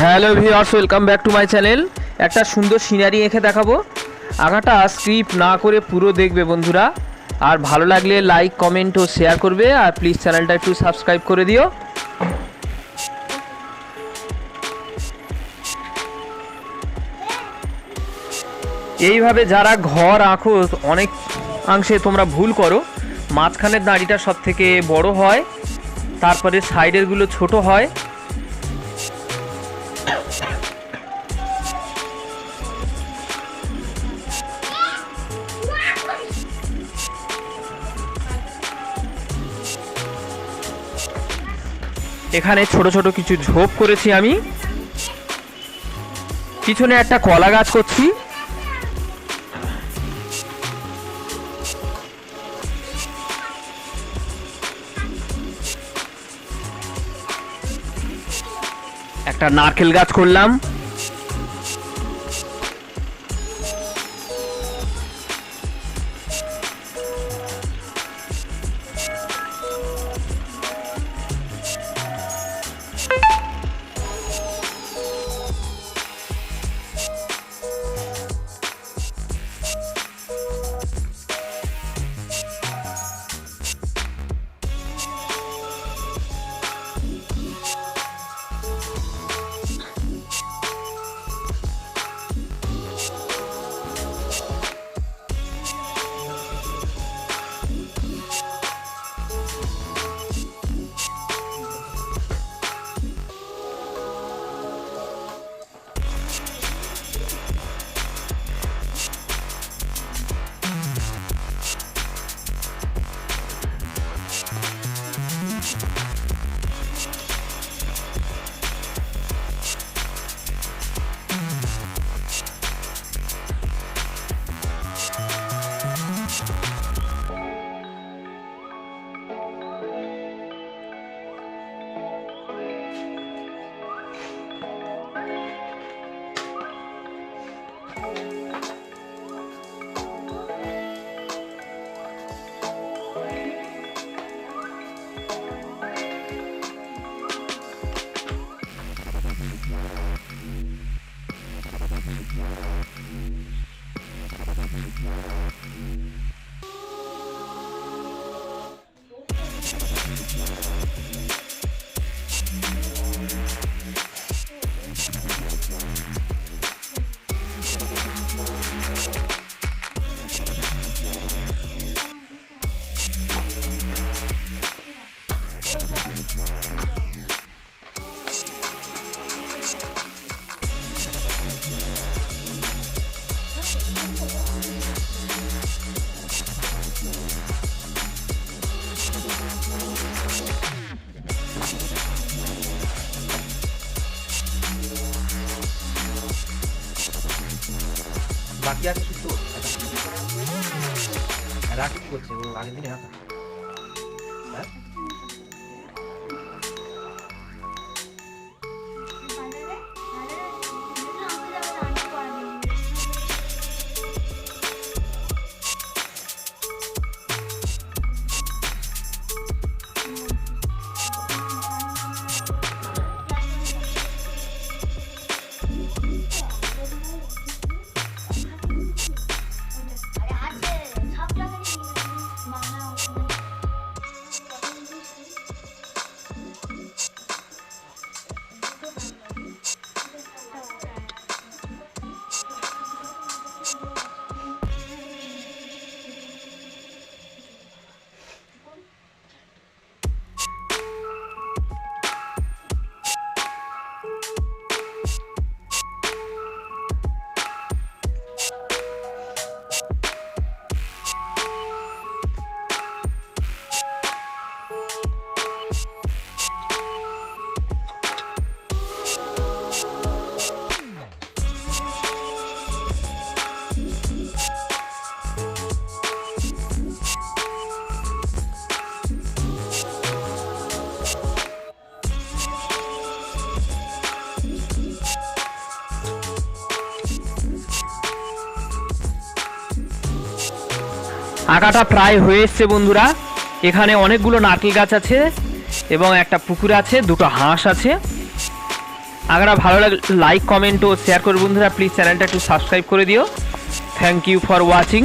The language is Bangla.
Hello viewers, welcome back to my channel. একটা সুন্দর সিনারি এঁকে দেখাবো। আঁকাটা স্ক্রিপ্ট না করে পুরো দেখবে বন্ধুরা, আর ভালো লাগলে লাইক কমেন্ট ও শেয়ার করবে, আর প্লিজ চ্যানেলটা একটু সাবস্ক্রাইব করে দিও। এইভাবে যারা ঘর আঁকো অনেক অংশে তোমরা ভুল করো। মাঝখানের দাঁড়িটা সব থেকে বড় হয়, তারপরে সাইডেরগুলো ছোট হয়। এখানে ছোট ছোট কিছু ঝোপ করেছি আমি। পিছনে একটা কলা গাছ করছি। একটা নারকেল গাছ করলাম। বাকি আছে কিছু রাখি করছে ও আগের দিনে হ্যাঁ। আঁকাটা প্রায় হয়ে এসছে বন্ধুরা। এখানে অনেকগুলো নারকেল গাছ আছে এবং একটা পুকুর আছে, দুটো হাঁস আছে। আগাটা ভালো লাগলে লাইক কমেন্ট ও শেয়ার করে বন্ধুরা, প্লিজ চ্যানেলটা একটু সাবস্ক্রাইব করে দিও। Thank you for watching.